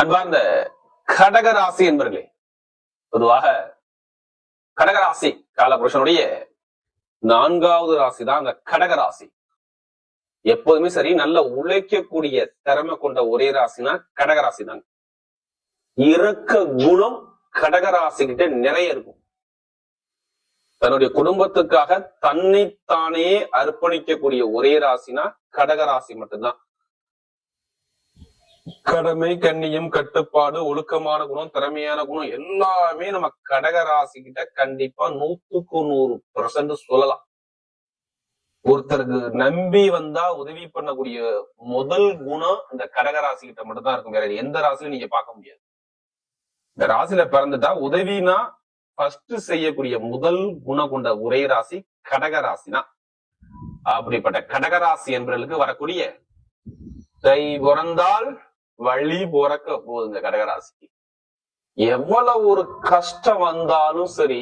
அன்பார்ந்த கடகராசி என்பர்களே, பொதுவாக கடகராசி காலபுருஷனுடைய 4வது ராசி தான் அந்த கடகராசி. எப்போதுமே சரி, நல்ல உழைக்கக்கூடிய திறமை கொண்ட ஒரே ராசினா கடகராசி தாங்க. இறக்க குணம் கடகராசி கிட்ட நிறைய இருக்கும். தன்னுடைய குடும்பத்துக்காக தன்னைத்தானே அர்ப்பணிக்கக்கூடிய ஒரே ராசினா கடகராசி மட்டும்தான். கடமை, கண்ணியம், கட்டுப்பாடு, ஒழுக்கமான குணம், திறமையான குணம் எல்லாமே நம்ம கடகராசி கிட்ட கண்டிப்பா 100% சொல்லலாம். ஒருத்தருக்கு நம்பி வந்தா உதவி பண்ணக்கூடிய முதல் குணம் இந்த கடகராசி கிட்ட மட்டும் தான் இருக்கும். வேற எந்த ராசியிலும் நீங்க பார்க்க முடியாது. இந்த ராசியில பிறந்துட்டா உதவினா ஃபர்ஸ்ட் செய்யக்கூடிய முதல் குணம் கொண்ட ஒரே ராசி கடகராசி தான். அப்படிப்பட்ட கடகராசி என்பவர்களுக்கு வரக்கூடிய தை பிறந்தால் வழி பிறக்க போகுது. இந்த கடகராசிக்கு எவ்வளவு ஒரு கஷ்டம் வந்தாலும் சரி,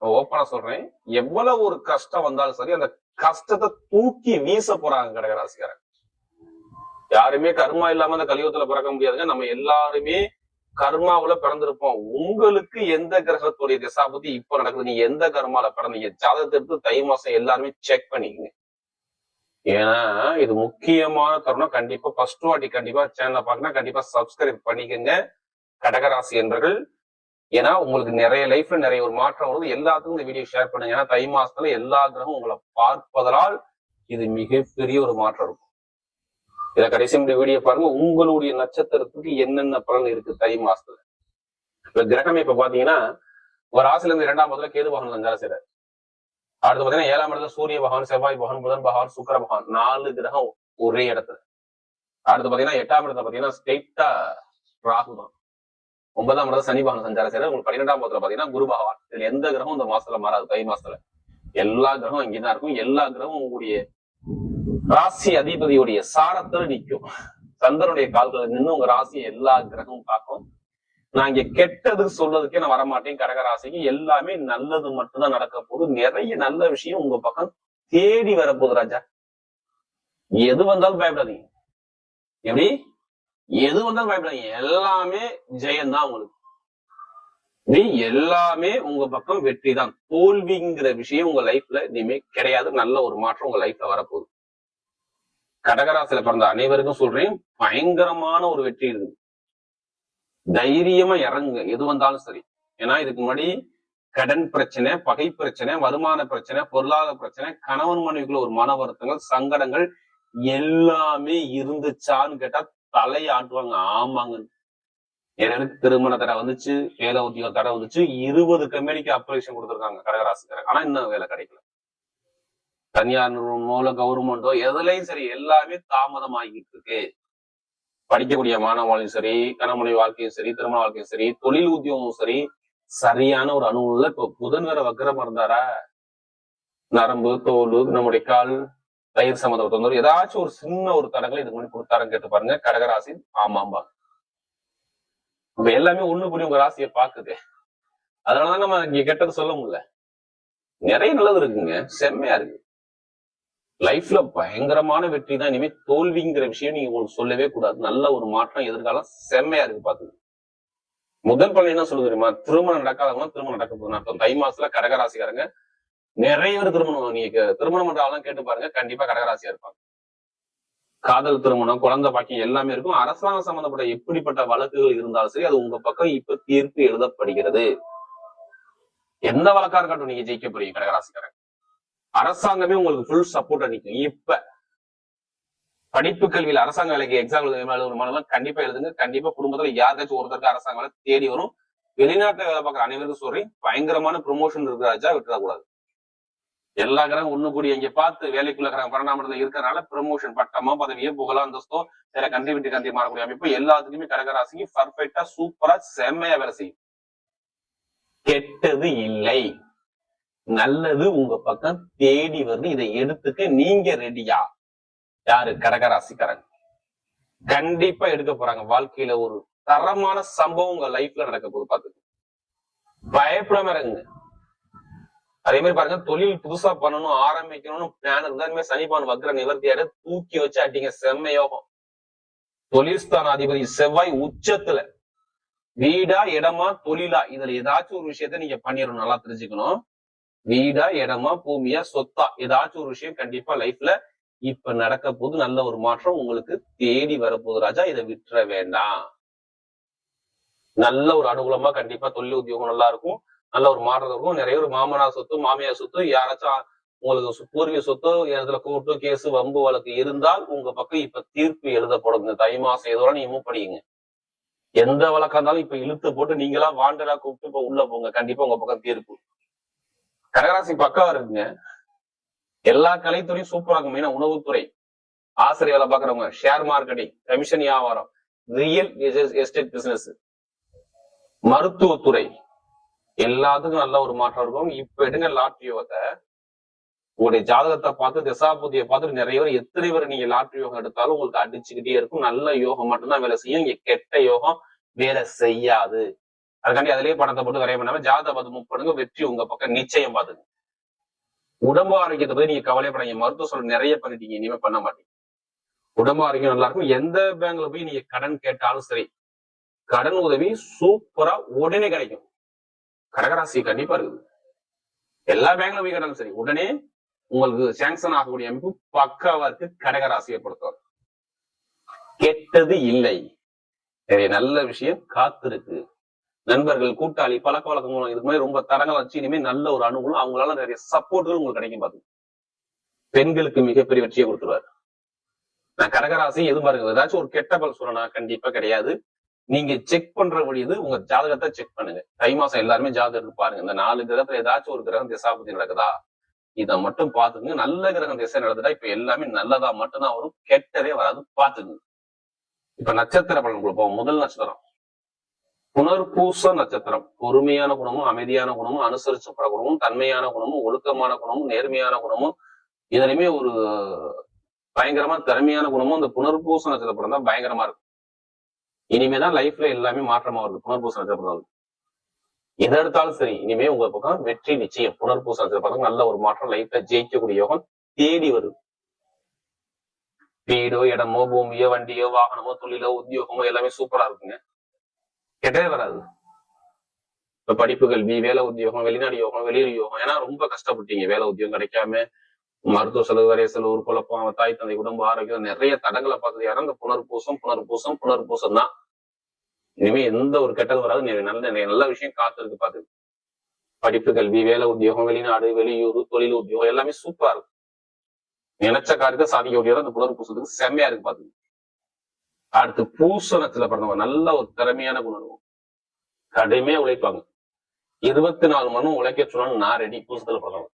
ஓப்பனா சொல்றேன், எவ்வளவு ஒரு கஷ்டம் வந்தாலும் சரி, அந்த கஷ்டத்தை தூக்கி வீச போறாங்க கடகராசிக்காரன். யாருமே கர்மா இல்லாம அந்த கலியுகத்துல பிறக்க முடியாதுங்க. நம்ம எல்லாருமே கர்மாவுல பிறந்திருப்போம். உங்களுக்கு எந்த கிரகத்துடைய திசாபுத்தி இப்ப நடக்குது, நீங்க எந்த கர்மால பிறந்தீங்க, ஜாதகத்தை எடுத்து தை மாசம் எல்லாருமே செக் பண்ணிக்கங்க. ஏன்னா இது முக்கியமான தருணம். கண்டிப்பா ஃபர்ஸ்ட் வாட்டி கண்டிப்பா சேனலை பார்க்கணும், கண்டிப்பா சப்ஸ்கிரைப் பண்ணிக்கங்க கடகராசி என்பர்கள். ஏன்னா உங்களுக்கு நிறைய லைஃப்ல நிறைய ஒரு மாற்றம் வருது. எல்லாத்துக்கும் இந்த வீடியோ ஷேர் பண்ணுங்க. ஏன்னா தை மாசத்துல எல்லா கிரகம் உங்களை பார்ப்பதனால் இது மிகப்பெரிய ஒரு மாற்றம் இருக்கும். இதை கடைசி வீடியோ பாருங்க. உங்களுடைய நட்சத்திரத்துக்கு என்னென்ன பலன் இருக்கு தை மாசத்துல. இப்ப கிரகமே இப்ப பாத்தீங்கன்னா ஒரு ராசில இருந்து 2ஆம் இடத்துல கேது பகவான் சஞ்சாரம் செய்றாரு. அடுத்து பாத்தீங்கன்னா 7ஆம் இடத்துல சூரிய பகவான், செவ்வாய் பகவான், புதன் பகவான், சுக்கிர பகவான், 4 கிரகம் ஒரே இடத்துல. அடுத்து பாத்தீங்கன்னா 8ஆம் இடத்துல பாத்தீங்கன்னா ஸ்ட்ரெயிட்டா ராகு தான். 9ஆம் இடத்துல சனி பகவான் சஞ்சாரம் செய்யறாரு. உங்களுக்கு 12ஆம் இடத்துல பாத்தீங்கன்னா குரு பகவான். இதுல எந்த கிரகம் இந்த மாசத்துல மாறாது. தை மாசத்துல எல்லா கிரகம் இங்கதான் இருக்கும். எல்லா கிரகம் உங்களுடைய ராசி அதிபதியுடைய சாரத்துல நிற்கும். சந்திரனுடைய கால்களை நின்று உங்க ராசியை எல்லா கிரகமும் பார்க்கும். நான் இங்க கெட்டது சொல்றதுக்கே நான் வரமாட்டேன். கடகராசிக்கு எல்லாமே நல்லது மட்டும்தான் நடக்க போகுது. நிறைய நல்ல விஷயம் உங்க பக்கம் தேடி வரப்போகுது ராஜா. எது வந்தாலும் பயப்படாதீங்க. எப்படி எது வந்தாலும் பயப்படாதீங்க. எல்லாமே ஜெயம்தான் உங்களுக்கு. எல்லாமே உங்க பக்கம் வெற்றி தான். தோல்விங்கிற விஷயம் உங்க லைஃப்ல இனிமே கிடையாது. நல்ல ஒரு மாற்றம் உங்க லைஃப்ல வரப்போகுது. கடகராசியில பிறந்த அனைவருக்கும் சொல்றேன், பயங்கரமான ஒரு வெற்றி இருக்கு. தைரியமா இறங்குங்க எது வந்தாலும் சரி. ஏன்னா இதுக்கு முன்னாடி கடன் பிரச்சனை, பகை பிரச்சனை, வருமான பிரச்சனை, பொருளாதார பிரச்சனை, கணவன் மனைவிக்குள்ள ஒரு மன வருத்தங்கள், சங்கடங்கள் எல்லாமே இருந்துச்சான்னு கேட்டா தலையை ஆட்டுவாங்க. ஆமாங்க, எனக்கு திருமண தடை வந்துச்சு, வேலை உத்தியோக தடை வந்துச்சு, 20 கம்பெனிக்கு அப்ளிகேஷன் கொடுத்துருக்காங்க கடகராசிக்காரங்க. ஆனா இன்னும் வேலை கிடைக்கல. தனியார் நிறுவனமோ கவர்மெண்டோ எதுலையும் சரி எல்லாமே தாமதம் ஆகிட்டு இருக்கு. படிக்கக்கூடிய மாணவர்களையும் சரி, கணவனை வாழ்க்கையும் சரி, திருமண வாழ்க்கையும் சரி, தொழில் உத்தியோகமும் சரி, சரியான ஒரு அனுபவம். இப்போ புதன் வேற வக்கரம் இருந்தாரா, நரம்பு, தோல், நம்முடைய கால், தயிர் சம்மந்தப்பட்ட தொந்தரவு, ஏதாச்சும் ஒரு சின்ன ஒரு தடங்களை இதுக்கு முன்னாடி கொடுத்தாருன்னு கேட்டு பாருங்க கடகராசி. ஆமாம்பா, இப்ப எல்லாமே ஒண்ணு கூடி உங்க ராசியை பாக்குது. அதனாலதான் நம்ம இங்க கெட்டது சொல்ல முடியல. நிறைய நல்லது இருக்குங்க, செம்மையா இருக்கு. லைஃப்ல பயங்கரமான வெற்றி தான். இனிமே தோல்விங்கிற விஷயம் நீங்க உங்களுக்கு சொல்லவே கூடாது. நல்ல ஒரு மாற்றம், எதிர்காலம் செம்மையா இருக்கு. பாத்துங்க, முதல் பலன் என்ன சொல்லுது தெரியுமா? திருமணம் நடக்காதவங்க திருமணம் நடக்க போகுதுன்னு அர்த்தம். தை மாசத்துல கடகராசிக்காரங்க நிறைய பேர் திருமணம், நீங்க திருமணம் பண்றாலும் கேட்டு பாருங்க, கண்டிப்பா கடகராசியா இருப்பாங்க. காதல் திருமணம், குழந்தை பாக்கியம் எல்லாமே இருக்கும். அரசாங்கம் சம்பந்தப்பட்ட எப்படிப்பட்ட வழக்குகள் இருந்தாலும் சரி, அது உங்க பக்கம் இப்ப தீர்ப்பு எழுதப்படுகிறது. எந்த வழக்கா இருக்கட்டும், நீங்க ஜெயிக்க போறீங்க கடகராசிக்காரங்க. அரசாங்கமே உங்களுக்கு ஃபுல் சப்போர்ட் அளிக்கும். இப்ப படிப்பு கல்வியில அரசாங்க வேலைக்கு எக்ஸாம் எழுதும் கண்டிப்பா எழுதுங்க. கண்டிப்பா குடும்பத்துல யாருக்காச்சும் ஒருத்தருக்கு அரசாங்க வேலை தேடி வரும். வெளிநாட்டுல வேலை பார்க்குற அனைவருக்கும் சொல்றேன், பயங்கரமான ப்ரொமோஷன் இருக்கிறாச்சா விட்டுறக்கூடாது. எல்லா கிரகம் ஒண்ணு கூடி இங்க பார்த்து வேலைக்குள்ள 12ஆம் இடத்துல இருக்கிறனால ப்ரமோஷன், பட்டமோ பதவியோ புகழோ அந்தஸ்தோ வேற கண்ட்ரி விட்டு கண்ட்ரி மாறக்கூடிய அமைப்பு எல்லாத்துக்குமே கடகராசிக்கு பர்ஃபெக்டா சூப்பரா செம்மையா வேலை செய்யும். கெட்டது இல்லை, நல்லது உங்க பக்கம் தேடி வருது. இதை எடுத்துக்க நீங்க ரெடியா? யாரு? கடகராசிக்காரங்க கண்டிப்பா எடுக்க போறாங்க. வாழ்க்கையில ஒரு தரமான சம்பவம் உங்க லைஃப்ல நடக்க போகுது. பாத்துக்க, பயப்படாம இருங்க. அதே மாதிரி பாருங்க, தொழில் புதுசா பண்ணணும், ஆரம்பிக்கணும்னு பிளான் இருந்தாலுமே சனிபான் வக்ர நிவர்த்தியாட தூக்கி வச்சு அட்டிங்க. செம்ம யோகம். தொழில்ஸ்தானாதிபதி செவ்வாய் உச்சத்துல. வீடா இடமா தொழிலா இதுல ஏதாச்சும் ஒரு விஷயத்த நீங்க பண்ணிடணும். நல்லா தெரிஞ்சுக்கணும். வீடா இடமா பூமியா சொத்தா ஏதாச்சும் ஒரு விஷயம் கண்டிப்பா லைஃப்ல இப்ப நடக்க போது. நல்ல ஒரு மாற்றம் உங்களுக்கு தேடி வரப்போகுது ராஜா. இதை விட்டுற வேண்டாம். நல்ல ஒரு அனுகூலமா கண்டிப்பா தொழில் உத்தியோகம் நல்லா இருக்கும். நல்ல ஒரு மாற்றம் இருக்கும். நிறைய ஒரு மாமனார் சொத்து மாமியார் சொத்து யாராச்சும் உங்களுக்கு பூர்வீக சொத்து இடத்துல கோர்ட்டு கேஸ் வம்பு வழக்கு இருந்தால் உங்க பக்கம் இப்ப தீர்ப்பு எழுதப்படும். இந்த தை மாசம் எதோட நீங்க மூவ் பண்ணிக்கங்க. எந்த வழக்கா இருந்தாலும் இப்ப இழுத்து போட்டு நீங்களா வாண்டடா கூப்பிட்டு இப்ப உள்ள போங்க. கண்டிப்பா உங்க பக்கம் தீர்ப்பு. கடகராசி பக்கா இருக்குங்க. எல்லா கலைத்துறையும் சூப்பரா இருக்கும். மெயினா உணவுத்துறை, ஆசிரியர் வேலை பாக்குறவங்க, ஷேர் மார்க்கெட்டிங், கமிஷன் வியாபாரம், ரியல் எஸ்டேட் பிசினஸ், மருத்துவத்துறை எல்லாத்துக்கும் நல்ல ஒரு மாற்றம் இருக்கும். இப்ப எடுங்க லாட்ரி யோகத்தை. உங்களுடைய ஜாதகத்தை பார்த்து திசாபுத்தியை பார்த்து நிறைய பேர் எத்தனை பேர் நீங்க லாட்ரி யோகம் எடுத்தாலும் உங்களுக்கு அடிச்சுக்கிட்டே இருக்கும். நல்ல யோகம் மட்டும்தான் வேலை செய்யும். இங்க கெட்ட யோகம் வேலை செய்யாது. அதுக்காண்டி அதிலேயே பணத்தை போட்டு வரைய பண்ணாம ஜாதகத்தை பார்த்து முப்படுங்க. வெற்றி உங்க பக்கம் நிச்சயம் பார்த்துங்க. உடம்பு ஆரோக்கியத்தை பத்தி நீங்க கவலைப்படாதீங்க. மருத்துவ சொல்ல நிறைய பண்ணிட்டீங்க, இனிமே பண்ண மாட்டீங்க. உடம்பு ஆரோக்கியம் நல்லா இருக்கும். எந்த பேங்க்ல போய் நீங்க கடன் கேட்டாலும் சரி, கடன் உதவி சூப்பரா உடனே கிடைக்கும். கடகராசி கண்டிப்பா இருக்குது. எல்லா பேங்க்ல போய் கேட்டாலும் சரி, உடனே உங்களுக்கு சாங்ஷன் ஆகக்கூடிய அமைப்பு பக்காவா இருக்கு. கடகராசியை பொறுத்தவரை கெட்டது இல்லை, நிறைய நல்ல விஷயம் காத்திருக்கு. நண்பர்கள், கூட்டாளி, பழக்க வழக்கம் இது மாதிரி ரொம்ப தரங்கள் வச்சு இனிமே நல்ல ஒரு அனுகூலம். அவங்களால நிறைய சப்போர்ட்டுகள் உங்களுக்கு கிடைக்கும். பாத்து பெண்களுக்கு மிகப்பெரிய வெற்றியை கொடுத்துருவாரு. நான் கடகராசி எது பாருங்க, ஏதாச்சும் ஒரு கெட்ட பல் சொல்லனா கண்டிப்பா கிடையாது. நீங்க செக் பண்ற வழியது உங்க ஜாதகத்தை செக் பண்ணுங்க. தை மாசம் எல்லாருமே ஜாதகம் எடுத்து பாருங்க. இந்த 4 கிரகத்துல ஏதாச்சும் ஒரு கிரகம் திசாபுத்தி நடக்குதா இதை மட்டும் பாத்துங்க. நல்ல கிரகம் திசை நடக்குதா இப்ப எல்லாமே நல்லதா மட்டும்தான் வரும், கெட்டதே வராது. பாத்துங்க. இப்ப நட்சத்திர பலன் கொடுப்போம். முதல் நட்சத்திரம் புனர்பூச நட்சத்திரம். பொறுமையான குணமும் அமைதியான குணமும் அனுசரிச்சப்பட குணமும் தன்மையான குணமும் ஒழுக்கமான குணமும் நேர்மையான குணமும் இதுலயுமே ஒரு பயங்கரமா திறமையான குணமும் இந்த புனர்பூச நட்சத்திரம் தான் பயங்கரமா இருக்கும். இனிமேதான் லைஃப்ல எல்லாமே மாற்றமா வருது. புனர்பூச நட்சத்திரம் எதை எடுத்தாலும் சரி இனிமே உங்க பக்கம் வெற்றி நிச்சயம். புனர்பூச நட்சத்திரம் நல்ல ஒரு மாற்றம், லைஃப்ல ஜெயிக்கக்கூடிய யோகம் தேடி வருது. வீடோ இடமோ பூமியோ வண்டியோ வாகனமோ தொழிலோ உத்தியோகமோ எல்லாமே சூப்பரா இருக்குங்க, கெட்டே வராது. இப்ப படிப்பு கல்வி வேலை உத்தியோகம் வெளிநாடு யோகம் வெளியூர் யோகம். ஏன்னா ரொம்ப கஷ்டப்பட்டீங்க வேலை உத்தியோகம் கிடைக்காம, மருத்துவ செலவு வரைய செலவு குழப்பம் தாய் தந்தை குடும்ப ஆரோக்கியம் நிறைய தடங்களை பார்த்தது யாரும் இந்த புனர்பூசம் தான். இனிமே எந்த ஒரு கெட்டது வராது. நல்ல விஷயம் காத்திருக்கு. பாத்து படிப்பு கல்வி வேலை உத்தியோகம் வெளிநாடு வெளியூர் தொழில் உத்தியோகம் எல்லாமே சூப்பரா இருக்கும். நினைச்ச காரியத்தை சாதிக்கக்கூடிய அந்த புனர்பூசத்துக்கு செம்மையா இருக்கு. பாத்து அடுத்து பூசணத்துல பிறந்தவங்க நல்ல ஒரு திறமையான குணம், கடுமையா உழைப்பாங்க. 24 மணி நேரம் உழைக்க சொன்னாலும் நான் ரெடி. பூசத்துல பிறந்தவங்க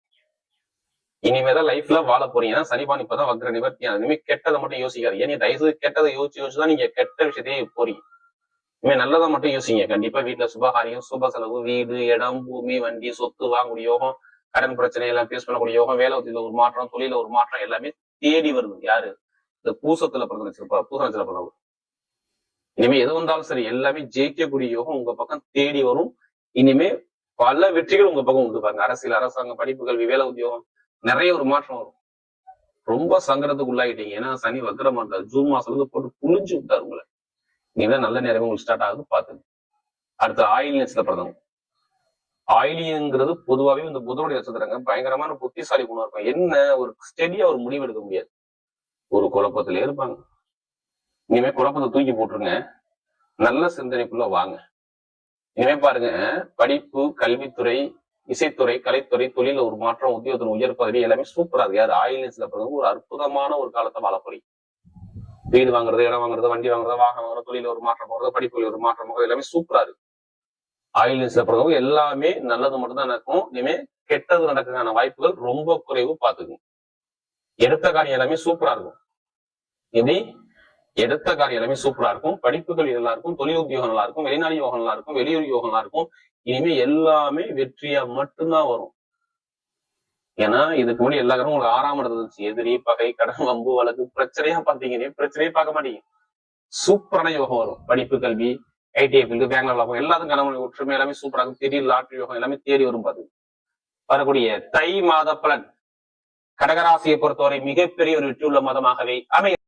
இனிமேதான் லைஃப்ல வாழ போறீங்க. சனிபான் இப்பதான் வக்ர நிவர்த்தி. இனிமே கெட்டதை மட்டும் யோசிக்காது. ஏன் தயவு கெட்டதை யோசிச்சுதான் நீங்க கெட்ட விஷயத்தையே போறீங்க. இனிமே நல்லதை மட்டும் யோசிங்க. கண்டிப்பா வீட்டுல சுபகாரியம் சுப செலவு வீடு இடம் பூமி வண்டி சொத்து வாங்கக்கூடிய யோகம், கடன் பிரச்சனை எல்லாம் பேஸ் பண்ணக்கூடிய யோகம், வேலை ஒரு மாற்றம் தொழில ஒரு மாற்றம் எல்லாமே தேடி வருது. யாரு? இந்த பூசத்துல பிறந்த பூசணத்துல பிறந்தவங்க. இனிமே எது வந்தாலும் சரி எல்லாமே ஜெயிக்கக்கூடிய யோகம் உங்க பக்கம் தேடி வரும். இனிமே பல வெற்றிகள் உங்க பக்கம் உண்டு. பாருங்க, அரசியல் அரசாங்கம் படிப்பு கல்வி வேலை உத்தியோகம் நிறைய ஒரு மாற்றம் வரும். ரொம்ப சங்கடத்துக்கு உள்ளாகிட்டீங்க. ஏன்னா சனி வக்கர மாட்டாரு. ஜூன் மாசத்துல போட்டு புளிஞ்சு விட்டாரு உங்களை. நீங்க நல்ல நேரமே உங்களுக்கு ஸ்டார்ட் ஆகுது. பாத்துங்க. அடுத்து ஆயிலி நட்சத்திரத்துல பிறந்தவங்க. ஆயிலிங்கிறது பொதுவாகவே இந்த புதனுடைய நட்சத்திரங்க பயங்கரமான புத்திசாலி குணம் இருக்கும். என்ன ஒரு ஸ்டெடியா ஒரு முடிவு எடுக்க முடியாது. ஒரு குழப்பத்திலே இருப்பாங்க. இனிமே குழப்பத்தை தூக்கி போட்டுருங்க. நல்ல சிந்தனைக்குள்ள வாங்க. இனிமே பாருங்க, படிப்பு கல்வித்துறை இசைத்துறை கலைத்துறை தொழில ஒரு மாற்றம் உத்தியோகத்தின் உயர் பதவி எல்லாமே சூப்பரா இருக்கு. யாரு? ஆயில்ஸ்ல பிறகு ஒரு அற்புதமான ஒரு காலத்தை வாழ போறீங்க. வீடு வாங்குறது இடம் வாங்குறது வண்டி வாங்குறது வாகனம் வாங்குறது தொழில ஒரு மாற்றம் போறது படிப்புல ஒரு மாற்றம் போகிறது எல்லாமே சூப்பரா இருக்கு. ஆயில்ஸ்ல பிறகு எல்லாமே நல்லது மட்டும் தான் நடக்கும். இனிமே கெட்டது நடக்கிறதுக்கான வாய்ப்புகள் ரொம்ப குறைவு. பாத்துக்குங்க. எடுத்த காரியம் எல்லாமே சூப்பரா இருக்கும். எப்படி? எடுத்த காரியம் எல்லாமே சூப்பரா இருக்கும். படிப்புகள் நல்லா இருக்கும். தொழில் உத்தியோகம் நல்லா இருக்கும். வெளிநாடு யோகம் நல்லா இருக்கும். வெளியூர் யோகம் நல்லா இருக்கும். இனிமே எல்லாமே வெற்றியா மட்டும்தான் வரும். ஏன்னா இதுக்கு முன்னாடி எல்லா காரணம் உங்களுக்கு 6ஆம் இடத்துல இருந்துச்சு. எதிரி பகை கடன் வம்பு வழக்கு பிரச்சனையா பாத்தீங்க. பிரச்சனையே பார்க்க மாட்டீங்க. சூப்பரான யோகம் வரும். படிப்பு கல்வி ஐடிஐ ஃபீல்டு பேங்க்ல லாபம் எல்லாத்துக்கும் கணவன் ஒற்றுமை எல்லாமே சூப்பரா இருக்கும். திடீர் லாட்ரி யோகம் எல்லாமே தேடி வரும். பாத்து வரக்கூடிய தை மாத பலன் கடகராசியை பொறுத்தவரை மிகப்பெரிய ஒரு வெற்றி உள்ள மாதமாகவே அமையும்.